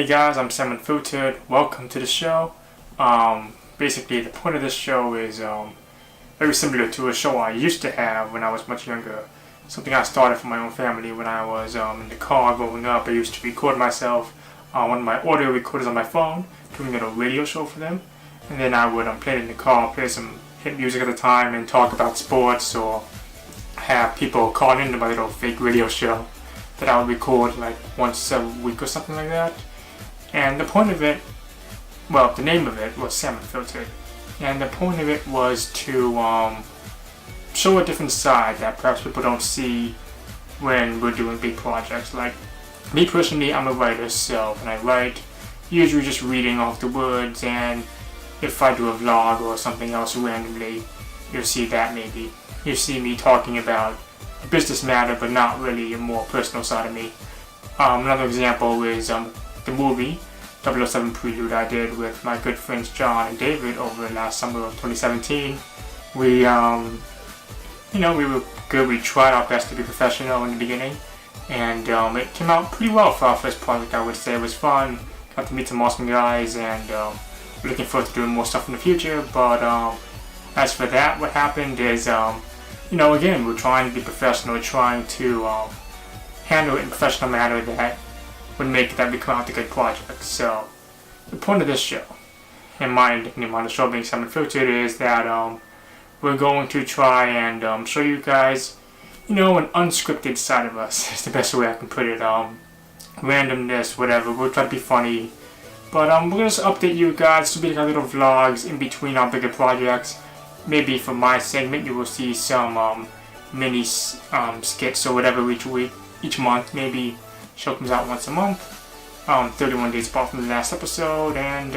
guys, I'm Sam Unfiltered. Welcome to the show. Basically, the point of this show is very similar to a show I used to have when I was much younger. Something I started for my own family when I was in the car growing up. I used to record myself on one of my audio recorders on my phone, doing a little radio show for them. And then I would play it in the car, play some hit music at the time, and talk about sports or have people call into my little fake radio show that I would record like once a week or something like that. And the point of it, well, the name of it was Sam Unfiltered. And the point of it was to show a different side that perhaps people don't see when we're doing big projects. Like me personally, I'm a writer, so when I write, usually just reading off the words, and if I do a vlog or something else randomly, you'll see that maybe. You see me talking about a business matter, but not really a more personal side of me. Another example is the movie 007 Prelude I did with my good friends John and David over the last summer of 2017. We were good. We tried our best to be professional in the beginning, and it came out pretty well for our first project. I would say it was fun. Got to meet some awesome guys, and we're looking forward to doing more stuff in the future. But as for that, what happened is, again, we're trying to be professional. We're trying to handle it in a professional manner that would make that become out a good project. So the point of this show, and my name on the show being Sam Unfiltered, is that we're going to try and show you guys, an unscripted side of us. Is the best way I can put it. Randomness, whatever. We'll try to be funny, but we're gonna just update you guys. This will be like little vlogs in between our bigger projects. Maybe for my segment, you will see some mini skits or whatever each week, each month. Maybe show comes out once a month, 31 days apart from the last episode, and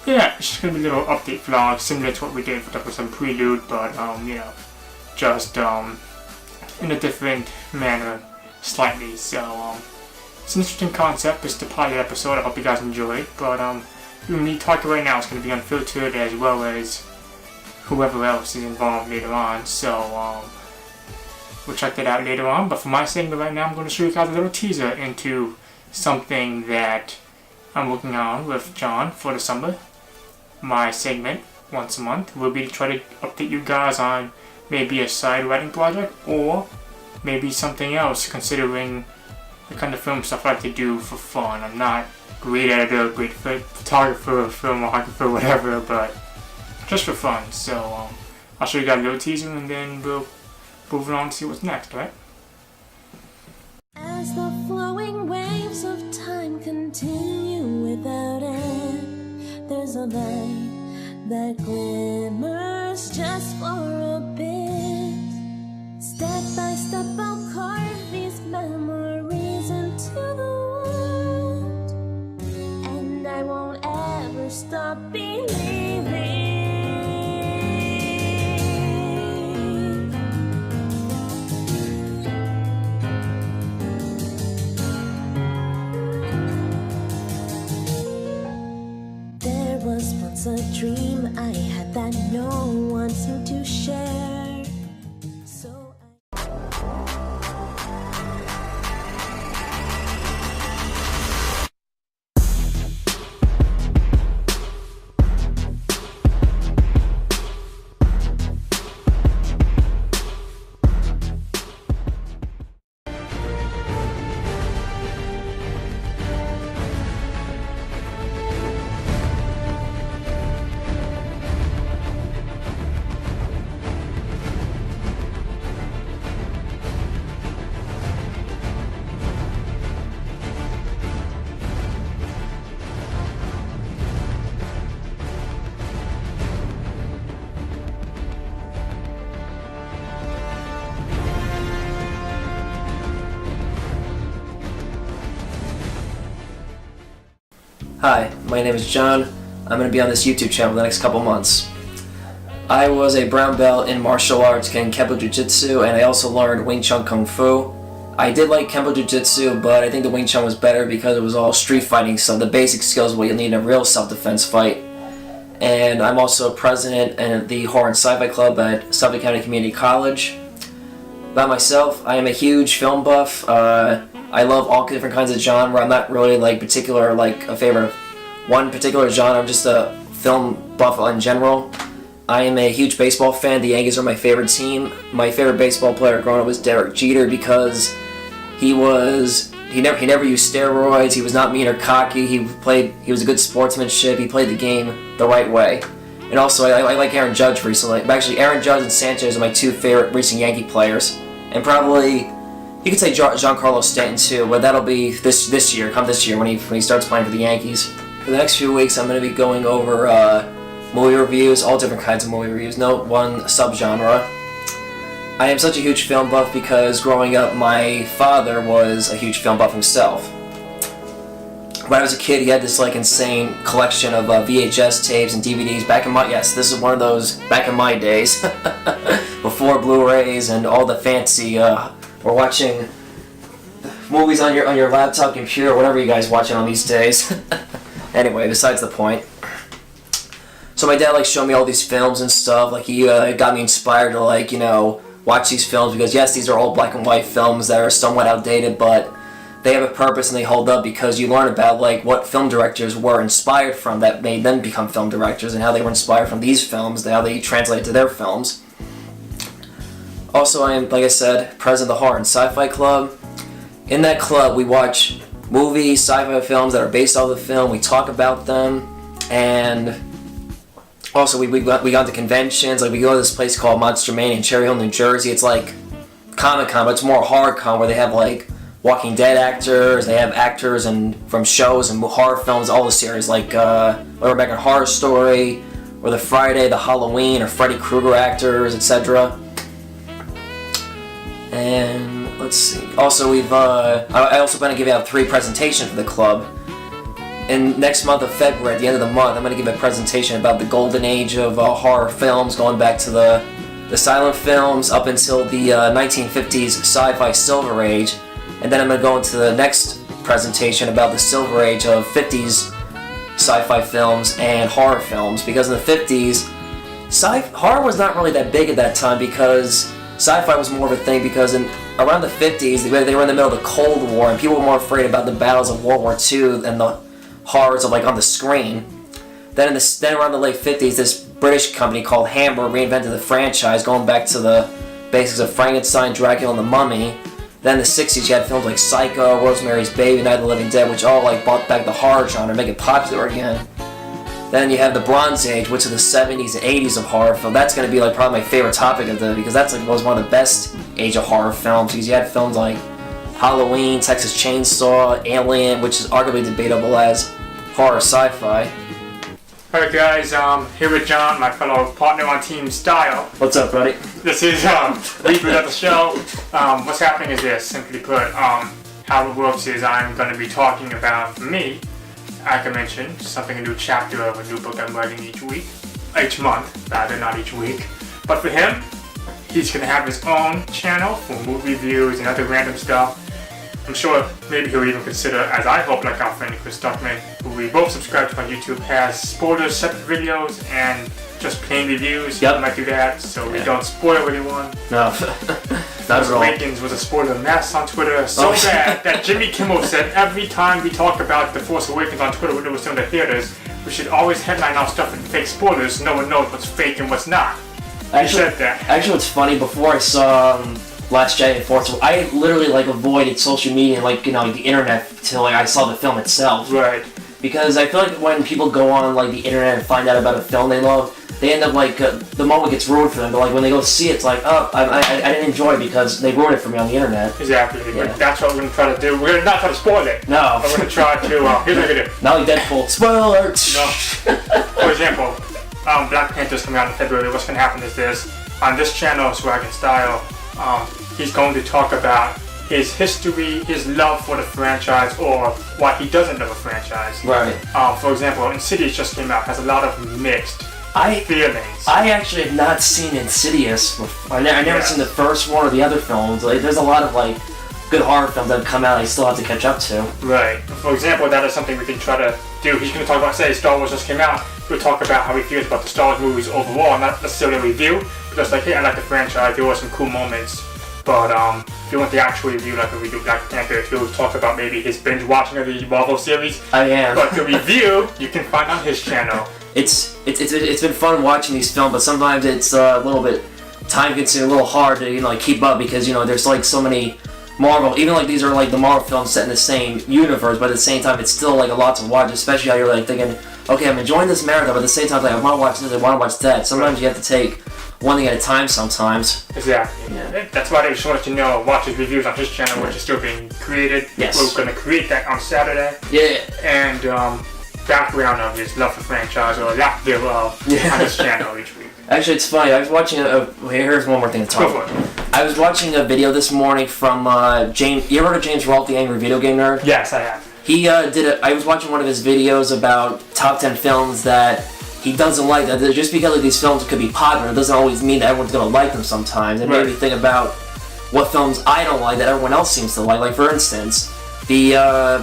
it's just gonna be a little update vlog similar to what we did for 007 Prelude, but just in a different manner, slightly. So it's an interesting concept. It's the pilot episode. I hope you guys enjoy it. But me talking right now is gonna be unfiltered, as well as whoever else is involved later on. So we'll check that out later on. But for my segment right now, I'm going to show you guys a little teaser into something that I'm working on with John for the summer. My segment once a month will be to try to update you guys on maybe a side writing project, or maybe something else, considering the kind of film stuff I like to do for fun. I'm not a great editor, great photographer, filmographer, whatever, but just for fun. So I'll show you guys a little teaser, and then we'll move on to see what's next, right? As the flowing waves of time continue without end, there's a light that glimmers just for a bit. Step by step I'll carve these memories into the world, and I won't ever stop believing. Was once a dream I had that no one seemed to share. So Hi, my name is John. I'm going to be on this YouTube channel the next couple months. I was a brown belt in martial arts and Kempo Jiu-Jitsu, and I also learned Wing Chun Kung Fu. I did like Kempo Jiu-Jitsu, but I think the Wing Chun was better because it was all street fighting, so the basic skills what you'll need in a real self-defense fight. And I'm also president in the Horror and Sci-Fi Club at Suffolk County Community College. About myself, I am a huge film buff. I love all different kinds of genre. I'm not really like particular like a favorite of one particular genre. I'm just a film buff in general. I am a huge baseball fan. The Yankees are my favorite team. My favorite baseball player growing up was Derek Jeter because he never used steroids. He was not mean or cocky. He was a good sportsmanship. He played the game the right way. And also, I like Aaron Judge recently. Actually, Aaron Judge and Sanchez are my two favorite recent Yankee players. And probably, you could say Giancarlo Stanton too, but that'll be this year, when he starts playing for the Yankees. For the next few weeks, I'm going to be going over movie reviews, all different kinds of movie reviews, no one subgenre. I am such a huge film buff because growing up, my father was a huge film buff himself. When I was a kid, he had this like insane collection of VHS tapes and DVDs. This is one of those back in my days, before Blu-rays and all the fancy. We're watching movies on your laptop, computer, whatever you guys watching on these days. Anyway, besides the point. So my dad like showed me all these films and stuff. Like he got me inspired to like watch these films because yes, these are all black and white films that are somewhat outdated, but they have a purpose and they hold up because you learn about like what film directors were inspired from that made them become film directors and how they were inspired from these films, how they translate to their films. Also, I am, like I said, president of the Horror and Sci-Fi Club. In that club, we watch movies, sci-fi films that are based off the film. We talk about them, and also we go to conventions. Like we go to this place called Monster Mania in Cherry Hill, New Jersey. It's like Comic-Con, but it's more hardcore where they have like Walking Dead actors, they have actors from shows and horror films, all the series, like American Horror Story, or the Friday, the Halloween, or Freddy Krueger actors, etc. And let's see. Also, I also plan to give out 3 presentations for the club. And next month of February, at the end of the month, I'm going to give a presentation about the golden age of horror films, going back to the silent films up until the 1950s sci-fi silver age. And then I'm going to go into the next presentation about the silver age of 50s sci-fi films and horror films. Because in the 50s, horror was not really that big at that time because sci-fi was more of a thing because around the 50s, they were in the middle of the Cold War and people were more afraid about the battles of World War II and the horrors of like on the screen. Then around the late 50s, this British company called Hammer reinvented the franchise, going back to the basics of Frankenstein, Dracula, and the Mummy. Then in the 60s, you had films like Psycho, Rosemary's Baby, Night of the Living Dead, which all like brought back the horror genre, make it popular again. Then you have the Bronze Age, which is the 70s and 80s of horror film. That's going to be like probably my favorite topic of because that's like was one of the best age of horror films. Because you had films like Halloween, Texas Chainsaw, Alien, which is arguably debatable as horror sci-fi. Alright guys, here with John, my fellow partner on Team Style. What's up, buddy? This is reboot of the show. What's happening is this, simply put, how it works is I'm going to be talking about, for me, like I mentioned, something, a new chapter of a new book I'm writing each month, rather, not each week. But for him, he's going to have his own channel for movie reviews and other random stuff. I'm sure maybe he'll even consider, as I hope, like our friend Chris Duckman, who we both subscribe to on YouTube, has spoilers, separate videos, and just plain reviews. Yep. We might do that, so we don't spoil anyone. No, not at all. Awakens was a spoiler mess on Twitter, so bad that Jimmy Kimmel said every time we talk about The Force Awakens on Twitter when it was still in the theaters, we should always headline our stuff in fake spoilers so no one knows what's fake and what's not. He said that. Actually, what's funny, before I saw Last Jedi and Force, I literally like avoided social media and the internet till I saw the film itself. Right. Because I feel like when people go on the internet and find out about a film they love, they end up the moment gets ruined for them. But when they go see it, it's like, oh, I didn't enjoy it because they ruined it for me on the internet. Exactly. Yeah. But that's what we're going to try to do. We're going to not try to spoil it. No. We're going to try to, here's what we're going to do. Not like Deadpool. Spoiler! No. For example, Black Panther's coming out in February. What's going to happen is this. On this channel, Swag and Style, he's going to talk about his history, his love for the franchise, or why he doesn't love a franchise. Right. For example, Insidious just came out, has a lot of mixed feelings. I actually have not seen Insidious before. I never seen the first one or the other films. There's a lot of good horror films that have come out I still have to catch up to. Right. For example, that is something we can try to do. He's going to talk about, say, Star Wars just came out. We'll talk about how he feels about the Star Wars movies overall, not necessarily a review, but just hey, I like the franchise, there were some cool moments. But if you want the actual review, like a review Black Panther, he'll talk about maybe his binge watching of the Marvel series. I am. But the review you can find on his channel. It's been fun watching these films, but sometimes it's a little bit time consuming, a little hard to like keep up because there's like so many Marvel. Even like these are like the Marvel films set in the same universe, but at the same time it's still like a lot to watch. Especially how you're like thinking, okay, I'm enjoying this marathon, but at the same time like I want to watch this, I want to watch that. Sometimes you have to take one thing at a time. Sometimes. Exactly. Yeah. That's why I just wanted to know. Watch his reviews on his channel, which is still being created. Yes. We're going to create that on Saturday. Yeah. And background of his love for franchise or lack thereof on his channel each week. Actually, it's funny. I was watching here's one more thing to talk about. Go for it. I was watching a video this morning from James. You ever heard of James Rolfe, the Angry Video Game Nerd? Yes, I have. He I was watching one of his videos about top 10 films that he doesn't like. That just because like, these films could be popular, it doesn't always mean that everyone's gonna like them. Sometimes it made me think about what films I don't like that everyone else seems to like. Like for instance, the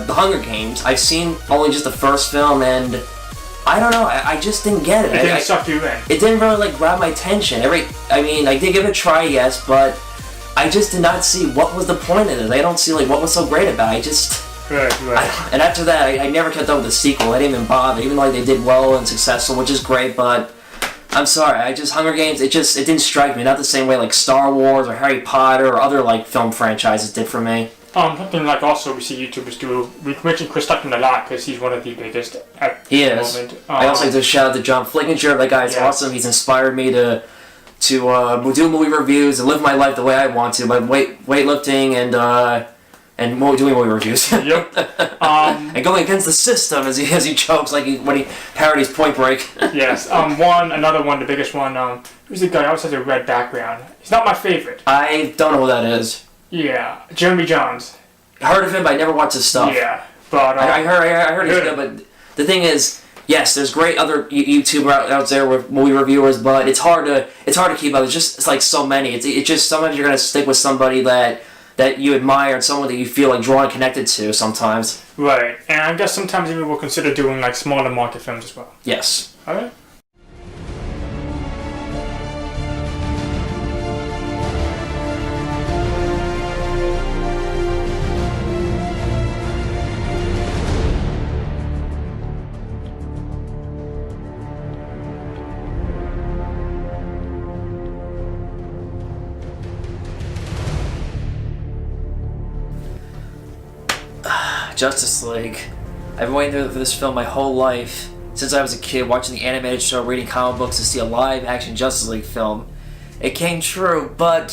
Hunger Games. I've seen only just the first film and. I don't know. I just didn't get it. It didn't suck you in. It didn't really like grab my attention. I did give it a try, yes, but I just did not see what was the point in it. I don't see like what was so great about it. Right. And after that, I never kept up with the sequel. I didn't even bother, even though they did well and successful, which is great. But I'm sorry. Hunger Games. It didn't strike me. Not the same way like Star Wars or Harry Potter or other like film franchises did for me. Something like also we see YouTubers do. We mentioned Chris Tuckman a lot because he's one of the biggest at the moment. I also like to shout out to John Flickinger. That guy is awesome. He's inspired me to do movie reviews and live my life the way I want to by weightlifting and doing movie reviews. Yep. And going against the system as he jokes like when he parodies Point Break. Yes. Another one, the biggest one. Who's the guy? He always has a red background. He's not my favorite. I don't know who that is. Yeah, Jeremy Johns. Heard of him, but I never watched his stuff. Yeah, but I heard he's good. But the thing is, yes, there's great other YouTuber out there with movie reviewers, but it's hard to keep up. It's like so many. It's just sometimes you're gonna stick with somebody that you admire and someone that you feel like drawn and connected to. Sometimes. Right, and I guess sometimes even we'll consider doing like smaller market films as well. Yes. All right. Justice League. I've been waiting for this film my whole life. Since I was a kid, watching the animated show, reading comic books to see a live-action Justice League film. It came true, but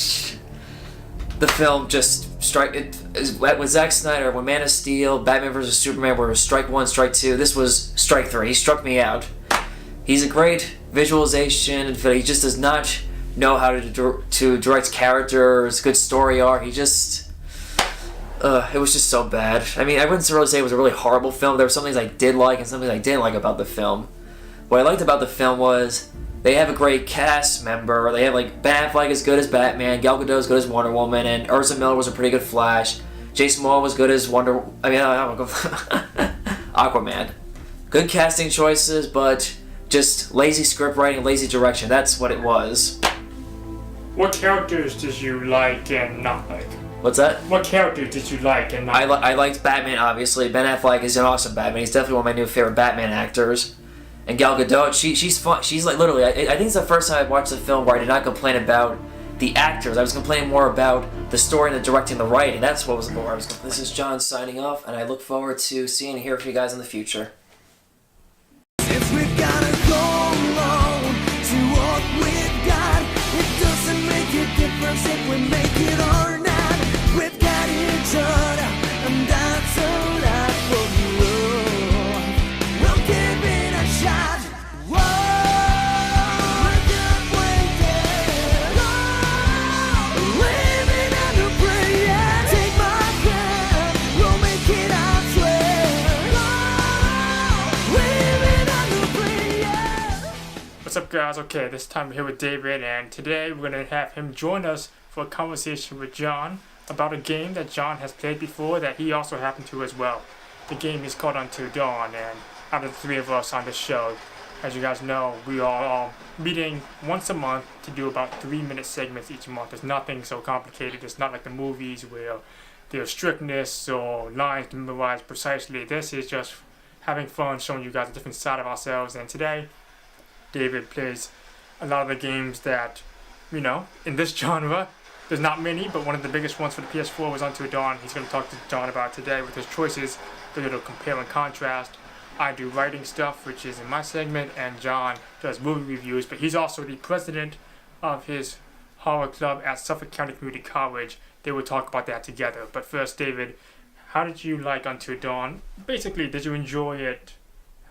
the film just with Zack Snyder, when Man of Steel, Batman vs Superman were strike one, strike two. This was strike three. He struck me out. He's a great visualization, but he just does not know how to direct characters, good story arc. He just. It was just so bad. I mean, I wouldn't really say it was a really horrible film. There were some things I did like and some things I didn't like about the film. What I liked about the film was they have a great cast member. They have like Ben Affleck is good as Batman, Gal Gadot is good as Wonder Woman, and Ezra Miller was a pretty good Flash. Jason Momoa was good as Aquaman. Good casting choices, but just lazy script writing, lazy direction. That's what it was. What characters did you like and not like? What's that? What character did you like and not like? I liked Batman, obviously. Ben Affleck is an awesome Batman. He's definitely one of my new favorite Batman actors. And Gal Gadot, she's fun. She's like literally, I think it's the first time I watched the film where I did not complain about the actors. I was complaining more about the story and the directing and the writing. That's what was more. This is John signing off, and I look forward to seeing and hearing from you guys in the future. If we gotta go alone to walk with God, it doesn't make a difference if we make it or not. We've got each other, and that's all I for you. We'll give it a shot. Whoa, we're not waiting. Oh, living under prayer. Take my hand, we'll make it our way. Oh, living under prayer. What's up, guys? Okay, this time we're here with David, and today we're going to have him join us for a conversation with John about a game that John has played before that he also happened to as well. The game is called Until Dawn, and out of the three of us on this show, As you guys know, we are meeting once a month to do about 3-minute segments each month. It's nothing so complicated. It's not like the movies where there's strictness or lines to memorize precisely. This is just having fun, showing you guys a different side of ourselves. And today, David plays a lot of the games that, in this genre, there's not many, but one of the biggest ones for the PS4 was Until Dawn. He's going to talk to John about today with his choices, a little compare and contrast. I do writing stuff, which is in my segment, and John does movie reviews, but he's also the president of his horror club at Suffolk County Community College. They will talk about that together. But first, David, how did you like Until Dawn? Basically, did you enjoy it?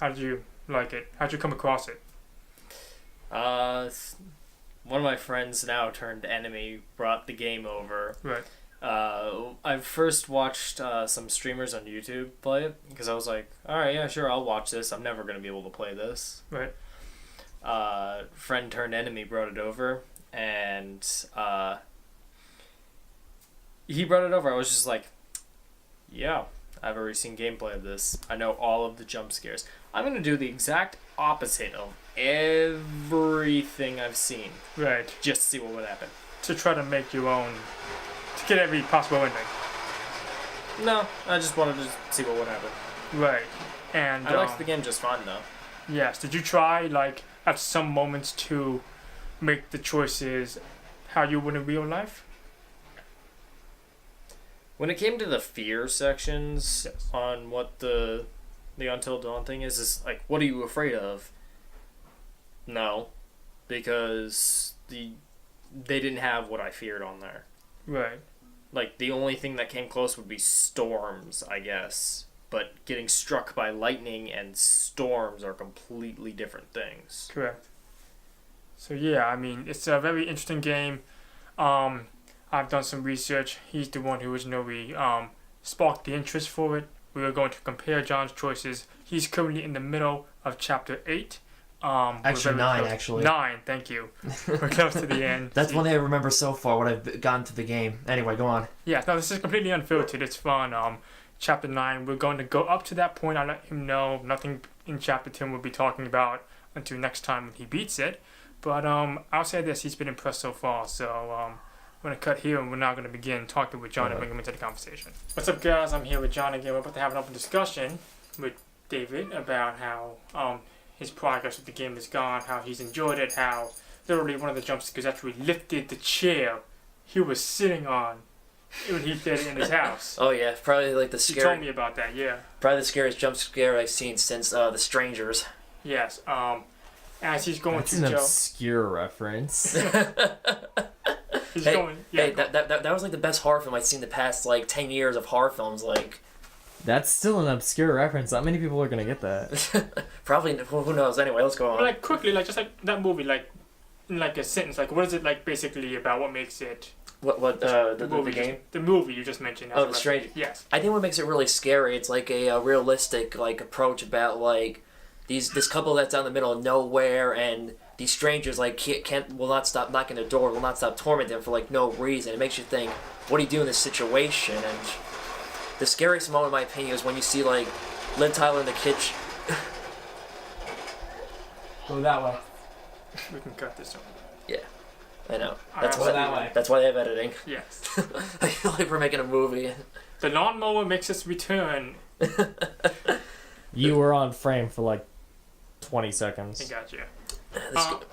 How did you like it? How did you come across it? One of my friends now turned enemy brought the game over. Right. I first watched some streamers on YouTube play it because I was like, alright, yeah, sure, I'll watch this. I'm never going to be able to play this. Right. Friend turned enemy brought it over, and he brought it over. I was just like, yeah, I've already seen gameplay of this. I know all of the jump scares. I'm going to do the exact opposite of everything I've seen. Right. Just to see what would happen. To try to make your own, to get every possible ending. No, I just wanted to see what would happen. Right. And I liked the game just fine, though. Yes. Did you try, at some moments to make the choices how you would in real life? When it came to the fear sections, Yes. on what the Until Dawn thing is like, what are you afraid of? No, because they didn't have what I feared on there. Right. Like, the only thing that came close would be storms, I guess. But getting struck by lightning and storms are completely different things. Correct. So yeah, I mean, it's a very interesting game. I've done some research. He's the one who originally sparked the interest for it. We are going to compare John's choices. He's currently in the middle of Chapter 8. Actually, 9, actually. 9, thank you. We're close to the end. That's one thing I remember so far, what I've gotten to the game. Anyway, go on. Yeah, no, this is completely unfiltered. It's fun. Chapter 9, we're going to go up to that point. I'll let him know nothing in Chapter 10 we'll be talking about until next time when he beats it. But I'll say this, he's been impressed so far. So I'm going to cut here, and we're now going to begin talking with John and bring him into the conversation. What's up, guys? I'm here with John again. We're about to have an open discussion with David about how his progress with the game has gone, how he's enjoyed it, how literally one of the jump scares actually lifted the chair he was sitting on when he did it in his house. Oh yeah, probably like the He scary. told me about that, yeah. Probably the scariest jump scare I've seen since The Strangers. Yes. As he's going That's to an Joe, obscure reference. he's Hey, going. Yeah, hey, that was like the best horror film I've seen the past 10 years of horror films. That's still an obscure reference. Not many people are gonna get that. Probably, who knows? Anyway, let's go on. But quickly, just that movie, in a sentence, what is it basically about? What makes it? The movie game? The movie you just mentioned. Oh, The Stranger. Yes. I think what makes it really scary, it's like a realistic approach about this couple that's out in the middle of nowhere, and these strangers will not stop knocking the door, will not stop tormenting them for no reason. It makes you think, what do you do in this situation? And the scariest moment, in my opinion, is when you see Liv Tyler in the kitchen. Go that way. We can cut this over. Yeah, I know. That's That's that way. That's why they have editing. Yes. I feel like we're making a movie. The lawnmower makes its return. You were on frame for 20 I seconds. got you.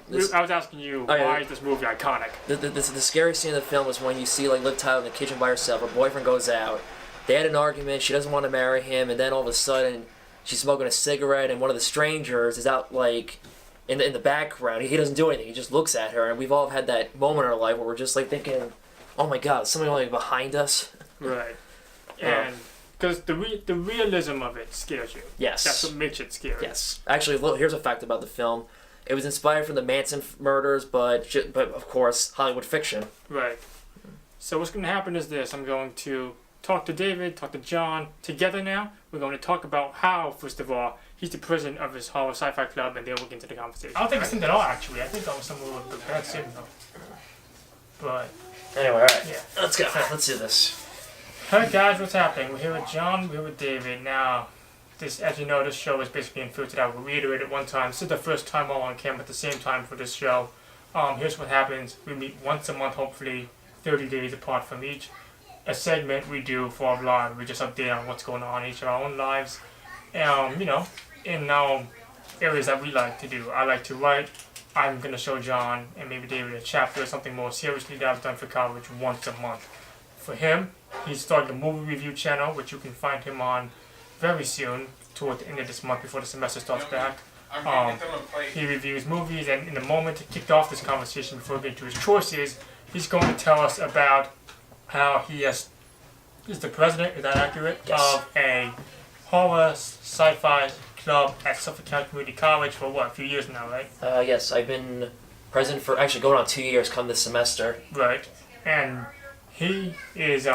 This- I was asking you, Oh, yeah. why is this movie iconic? The scariest scene in the film is when you see Liv Tyler in the kitchen by herself. Her boyfriend goes out. They had an argument. She doesn't want to marry him, and then all of a sudden, she's smoking a cigarette, and one of the strangers is out in the background. He doesn't do anything. He just looks at her, and we've all had that moment in our life where we're just thinking, "Oh my God, is somebody behind us?" Right. And because the realism of it scares you. Yes. That's what makes it scary. Yes. Actually, look, here's a fact about the film. It was inspired from the Manson murders, but of course, Hollywood fiction. Right. So what's going to happen is this. I'm going to talk to David, talk to John together now. We're going to talk about how, first of all, he's the president of his horror sci-fi club, and then we'll get into the conversation. I don't think it's in at all, actually. I think that was somewhere with the bad signal. But, Anyway, all right. yeah. Let's go. Let's do this. Alright guys, what's happening? We're here with John, we're here with David. Now, this, as you know, this show is basically Unfiltered. I will reiterate it one time. This is the first time all on camera at the same time for this show. Here's what happens. We meet once a month, hopefully 30 days apart from each. A segment we do for our vlog. We just update on what's going on in each of our own lives. You know, in areas that we like to do. I like to write. I'm going to show John and maybe David a chapter or something more seriously that I've done for college once a month. For him, he started a movie review channel, which you can find him on very soon, toward the end of this month before the semester starts back. He reviews movies, and in the moment to kick off this conversation before we get to his choices, he's going to tell us about how he is the president, is that accurate, Yes. of a horror sci-fi club at Suffolk County Community College for what, a few years now, right? Yes, I've been president for actually going on 2 years come this semester. Right. And he is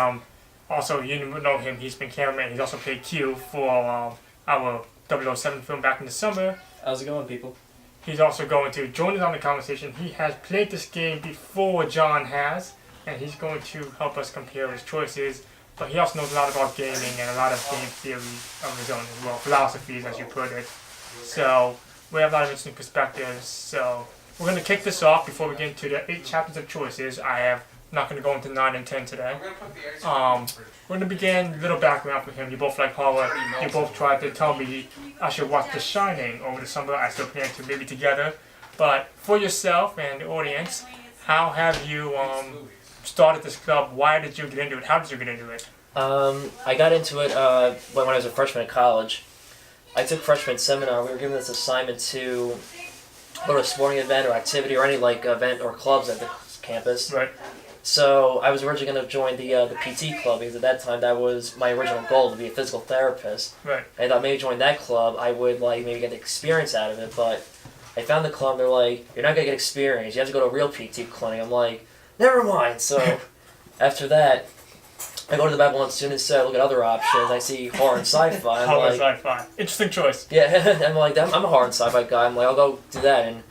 also, you know him, he's been cameraman, he's also played Q for our 007 film back in the summer. How's it going, people? He's also going to join us on the conversation. He has played this game before John has, and he's going to help us compare his choices. But he also knows a lot about gaming and a lot of game theory of his own as well, philosophies as you put it. So we have a lot of interesting perspectives. So we're going to kick this off before we get into the 8 chapters of choices. I'm not going to go into 9 and 10 today. We're going to begin a little background for him. You both like horror. You both tried to tell me I should watch The Shining over the summer. I still plan to, maybe together. But for yourself and the audience, how have you started this club? Why did you get into it? How did you get into it? I got into it when I was a freshman in college. I took freshman seminar. We were given this assignment to go to a sporting event or activity or any like event or clubs at the campus. Right. So I was originally going to join the PT club because at that time that was my original goal, to be a physical therapist. Right. I thought maybe join that club I would like maybe get the experience out of it, but I found the club. They're like, you're not gonna get experience. You have to go to a real PT clinic. I'm like, never mind. So after that, I go to the Babylon Student Center, look at other options. I see horror and sci-fi. I'm Horror like, sci-fi. Interesting choice. yeah, I'm like, I'm a horror and sci-fi guy. I'm like, I'll go do that. And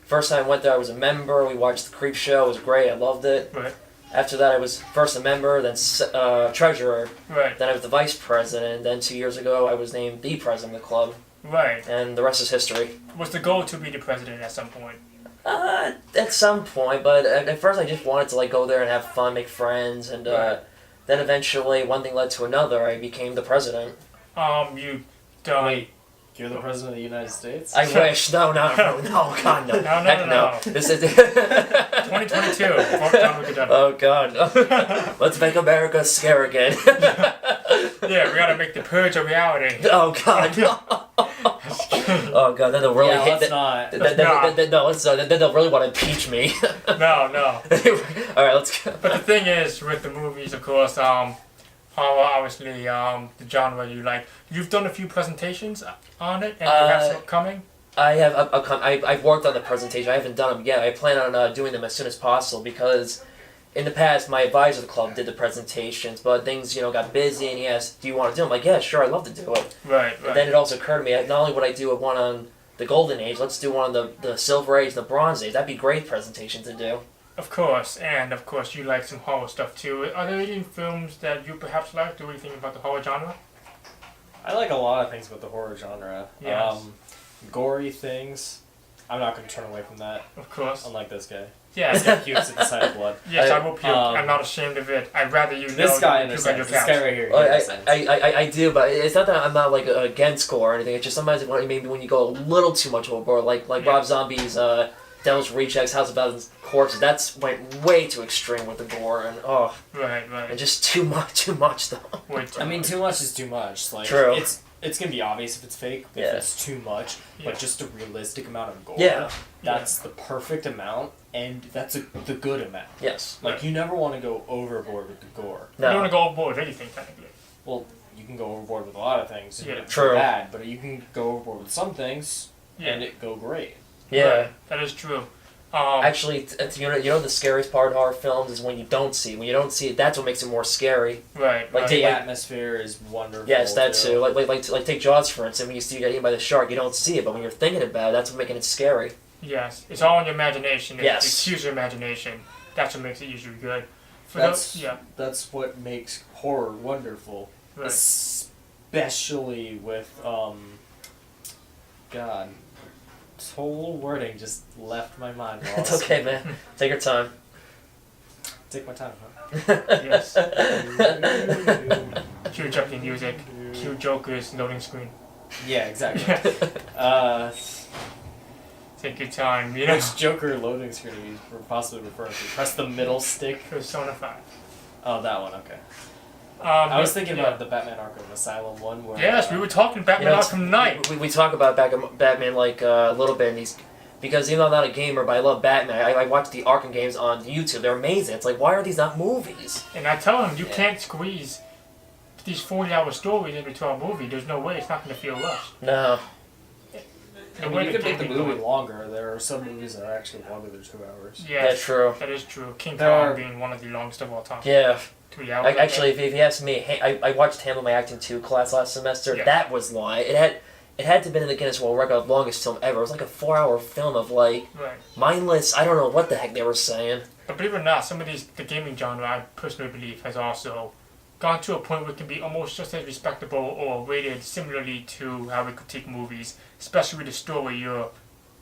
first time I went there, I was a member. We watched the Creep Show. It was great. I loved it. Right. After that, I was first a member, then treasurer. Right. Then I was the vice president. Then 2 years ago, I was named the president of the club. Right. And the rest is history. Was the goal to be the president at some point? At some point, but at first I just wanted to like go there and have fun, make friends, and then eventually one thing led to another. I became the president. You done. Wait, you're the president of the United States? I wish. No, God, no. No. Heck no. This is 2022. Fourth time we could done it. Oh God. Let's make America scare again. Yeah, we gotta make the purge a reality. Oh God. Oh God. Then they'll really yeah, hit. let's not. Then they'll really want to impeach me. No. All right, let's go. But the thing is, with the movies, of course, horror, obviously, the genre you like. You've done a few presentations on it, and you have some upcoming. I have. I've worked on the presentation. I haven't done them yet. I plan on doing them as soon as possible because in the past my advisor of the club did the presentations, but things got busy, and he asked, "Do you want to do them?" I'm like, "Yeah, sure, I'd love to do it." Right. And then it also occurred to me, not only would I do one on the Golden Age, let's do one on the Silver Age, the Bronze Age. That'd be a great presentation to do. Of course, and of course you like some horror stuff too. Are there any films that you perhaps like? Do anything about the horror genre? I like a lot of things about the horror genre. Yes. Gory things. I'm not going to turn away from that, Of course. unlike this guy. Yes. He pukes at the sight of blood. Yes, I will puke. Um, I'm not ashamed of it. I'd rather you know This guy, in than a puke on your sense. This couch. guy right here. Well, he in a sense. I do, but it's not that I'm not like against gore or anything. It's just sometimes maybe when you go a little too much overboard, like Rob Zombie's Devil's Rejects, House of Thousand Corpses. That's went way too extreme with the gore and Right. and just too much though. Wait, I mean, too much is too much. Like, True. It's gonna be obvious if it's fake, if Yeah. it's too much, Yeah. but just a realistic amount of gore. Yeah. That's the perfect amount, and that's the good amount. Yes. Like, Right. you never want to go overboard with the gore. you don't want No. to go overboard with anything, technically. Well, you can go overboard with a lot of things, and Yeah. it's True. bad, but you can go overboard with some things, Yeah. and it go great. Yeah. Right. That is true. Actually, you know the scariest part of horror films is when you don't see it. When you don't see it, that's what makes it more scary. Right. Like, right. The atmosphere is wonderful. Yes, that too. Like take Jaws for instance. When you see you get eaten by the shark, you don't see it, but when you're thinking about it, that's what making it scary. Yes, it's all in your imagination. Yes. It's use your imagination. That's what makes it usually good. That's Yeah. that's what makes horror wonderful. Right. especially with God, this whole wording just left my mind. while I It's was okay, speaking. man. Take your time. Take my time, huh? Yes. Cue Joker music. Cue Joker's loading screen. Yeah, exactly. Take your time, you know. Which Joker loading screen are you possibly referring to? Press the middle stick. Persona 5. Oh, that one. Okay. I was thinking yeah. about the Batman Arkham Asylum one where. Yes, we were talking Batman You know, Arkham Knight. We talk about Batman like a little bit, and because even though I'm not a gamer, but I love Batman. I watch the Arkham games on YouTube. They're amazing. It's like, why are these not movies? And I tell him, you Yeah. can't squeeze these 40-hour stories into a movie. There's no way. It's not going to feel rushed. No. I mean, you could make the movie longer. There are some movies that are actually longer than 2 hours. Yeah, That's true. That is true. King There Kong are- being one of the longest of all time. Yeah. 3 hours. Actually, if you ask me, I watched Handle My Acting 2 class last semester. Yeah. That was long. It had to have been in the Guinness World Record of longest film ever. It was like a 4-hour film of like Right. mindless. I don't know what the heck they were saying. But believe it or not, some of the gaming genre, I personally believe, has also gone to a point where it can be almost just as respectable or rated similarly to how we critique movies, especially with the story you're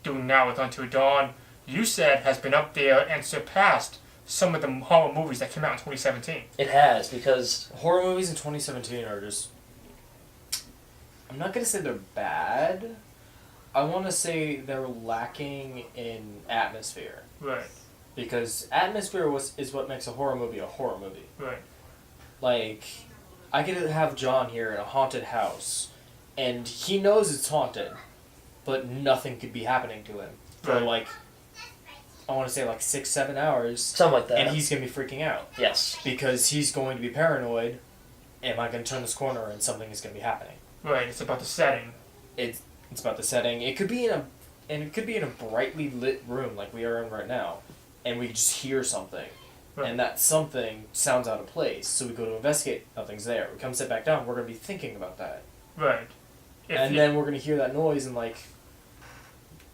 doing now with Until Dawn. You said has been up there and surpassed some of the horror movies that came out in 2017. It has, because Horror movies in 2017 are just. I'm not gonna say they're bad. I want to say they're lacking in atmosphere, Right, because atmosphere is what makes a horror movie a horror movie. right, Like, I could have John here in a haunted house, and he knows it's haunted, but nothing could be happening to him for Right. like, I want to say like 6-7 hours, something like that. and he's gonna be freaking out yes. because he's going to be paranoid. Am I gonna turn this corner and something is gonna be happening? right. It's about the setting. It's about the setting. It could be in a brightly lit room like we are in right now, and we just hear something. Right. And that something sounds out of place, so we go to investigate. Nothing's there. We come sit back down. We're gonna be thinking about that, Right. and then we're gonna hear that noise in like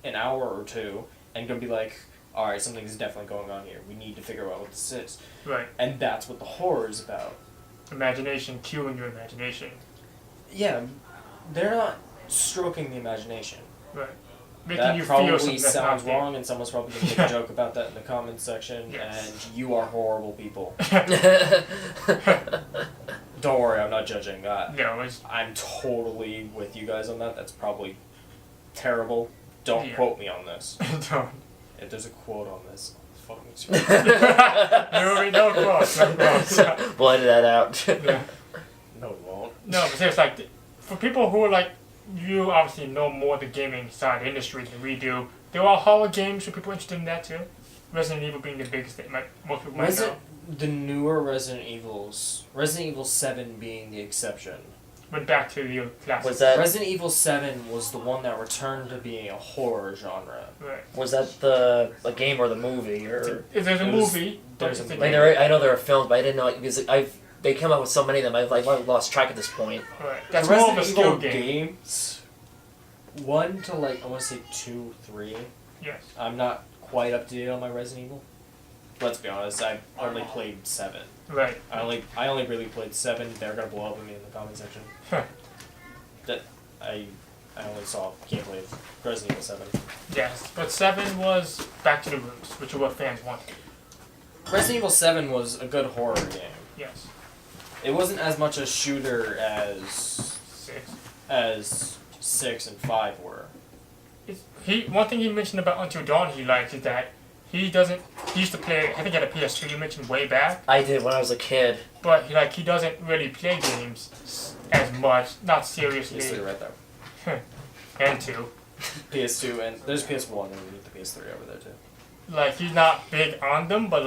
an hour or two, and gonna be like, "All right, something's definitely going on here. We need to figure out what this is." Right. And that's what the horror is about. Imagination, cueing your imagination. Yeah, they're not stroking the imagination. Right. Making That you feel probably something that's sounds not there. wrong, and someone's probably gonna make a joke about that in the comments section. Yes. And you are horrible people. Don't worry, I'm not judging that. No, it's I'm totally with you guys on that. That's probably terrible. Don't Yeah. quote me on this. don't. If there's a quote on this, I'll fucking No cross, no cross. We'll edit that out. Yeah. No, it won't. No, but seriously, like, for people who are like, you obviously know more the gaming side of the industry than we do. There are horror games for people interested in that too. Resident Evil being the biggest that most people might know. The newer Resident Evils, Resident Evil 7 being the exception. Went back to the classic. Was that Resident Evil 7 was the one that returned to being a horror genre. Right. a game or the movie or? If there's a It was- movie, there's it's a a Like game. I know there are films, but I didn't know because they come out with so many of them. I've lost track at this point. Right. That's the more of a Resident skill Evil game. games, 1 to like, I want to say 2, 3. Yes. I'm not quite up to date on my Resident Evil. Let's be honest, I've only played 7. Right. I only really played 7. They're gonna blow up at me in the comment section. That I only saw gameplay of Resident Evil 7. Yes. But 7 was back to the roots, which are what fans wanted. Resident Evil 7 was a good horror game. Yes. It wasn't as much a shooter as 6. 6 and 5 were. One thing he mentioned about Until Dawn he liked is that he used to play, I think he had a PS2 you mentioned way back, I did when I was a kid. but he doesn't really play games as much, not seriously. PS3 right there. And 2. PS2 and there's PS1 underneath the PS3 over there too. Like, he's not big on them, but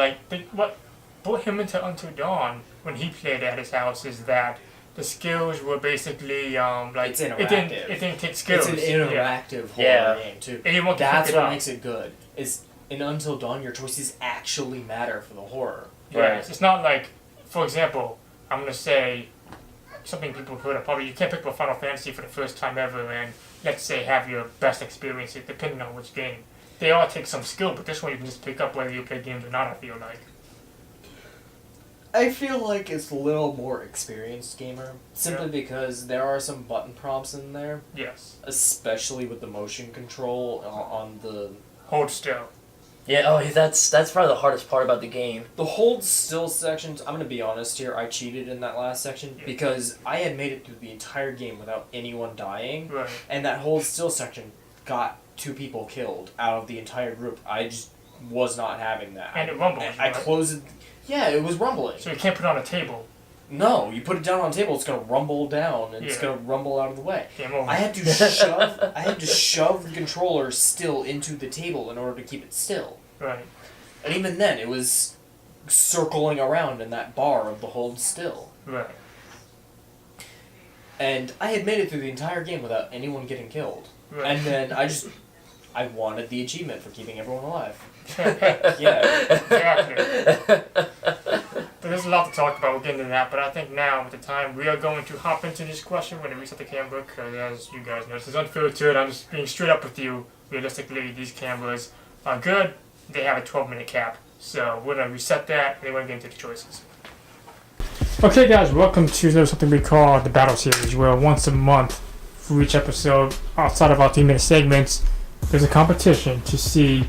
what brought him into Until Dawn when he played at his house is that the skills were basically like It's it interactive. didn't take skills. It's an interactive horror Yeah. game too. And you want to That's pick it what up. makes it good. Is in Until Dawn your choices actually matter for the horror. Yes, it's not like, for example, I'm gonna say something people have heard of. Probably you can't pick up a Final Fantasy for the first time ever, and let's say have your best experience depending on which game. They all take some skill, but this one you can just pick up whether you play games or not. I feel like. I feel like it's a little more experienced gamer, simply because there are some button prompts in there, Yes. especially with the motion control on the... Hold still. Yeah, oh, that's probably the hardest part about the game. The hold still sections, I'm going to be honest here, I cheated in that last section Yeah. because I had made it through the entire game without anyone dying, Right. and that hold still section got 2 people killed out of the entire group. I just was not having that. And it rumbles, I right? closed it. Yeah, it was rumbling. So you can't put it on a table. No, you put it down on a table, it's gonna rumble down, and it's Yeah. gonna rumble out of the way. Game over. I had to shove the controller still into the table in order to keep it still. Right. And even then, it was circling around in that bar of the hold still. Right. And I had made it through the entire game without anyone getting killed. Right. And then I wanted the achievement for keeping everyone alive. Yeah. Exactly. But there's a lot to talk about. We'll get into that. But I think now, with the time, we are going to hop into this question when we reset the camera. Because as you guys know, this is unfiltered. I'm just being straight up with you. Realistically, these cameras are good. They have a 12-minute cap. So we're going to reset that, and then we're going to get into the choices. Okay, guys, welcome to something we call the Battle Series, where once a month, for each episode, outside of our 3-minute segments, there's a competition to see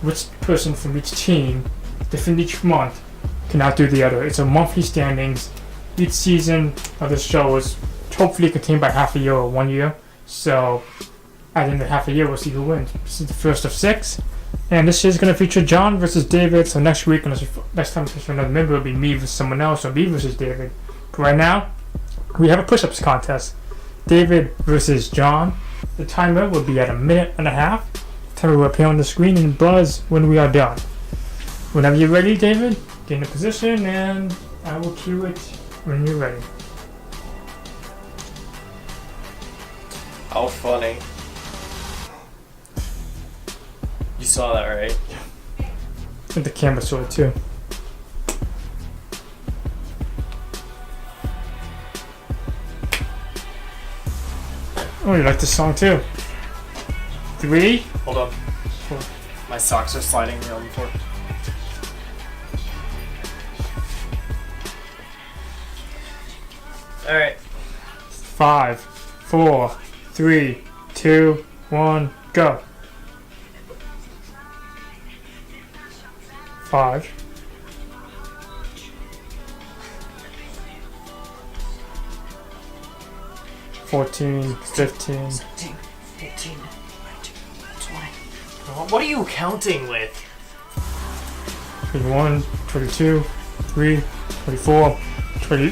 which person from each team, different each month, can outdo the other. It's a monthly standings. Each season of the show is hopefully contained by half a year or 1 year. So, at the end of half a year, we'll see who wins. This is the first of 6. And this is going to feature John versus David. So next week, next time for another member, it'll be me versus someone else, or me versus David. But right now, we have a push-ups contest. David versus John. The timer will be at 1.5 minutes. Timer will appear on the screen and buzz when we are done. Whenever you're ready, David, get in a position and I will cue it when you're ready. How funny. You saw that, right? I think the camera saw it too. Oh, you like this song too? 3. Hold on. My socks are sliding around the floor. Alright. 5, 4, 3, 2, 1, go. 5. 14, 15. 17, 18, 19, 20. What are you counting with? 21, 22, 3, 24, 20,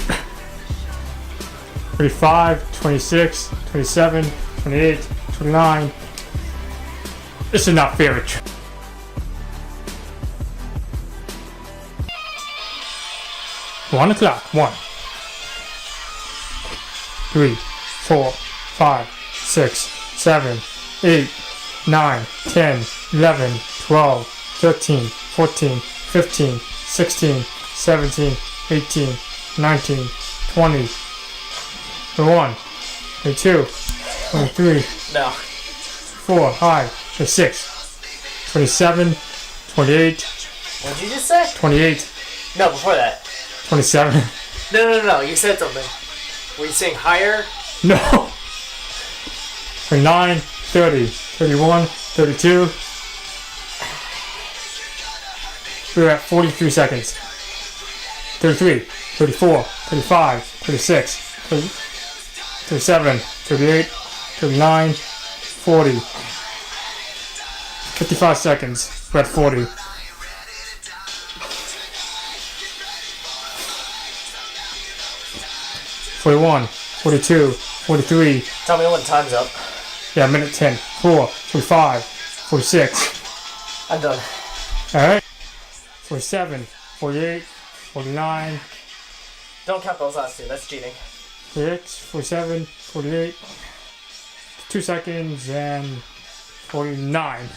25, 26, 27, 28, 29. This is not fair. 1 o'clock. 1, 3, 4, 5, 6, 7, 8, 9, 10, 11, 12, 13, 14, 15, 16, 17, 18, 19, 20, 21, 22, 23, No. 4, 5, 26, 27, 28, What'd you just say? 28, No, before that. 27. No. You said something. Were you saying higher? No. 29, 30, 31, 32. We're at 43 seconds. 33, 34, 35, 36, 30, 37, 38, 39, 40. 55 seconds. We're at 40. 41, 42, 43. Tell me when time's up. Yeah, minute 10. 4, 45, 46. I'm done. Alright. 47, 48, 49, Don't count those last 2. That's cheating. 46, 47, 48. 2 seconds and 49.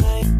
night.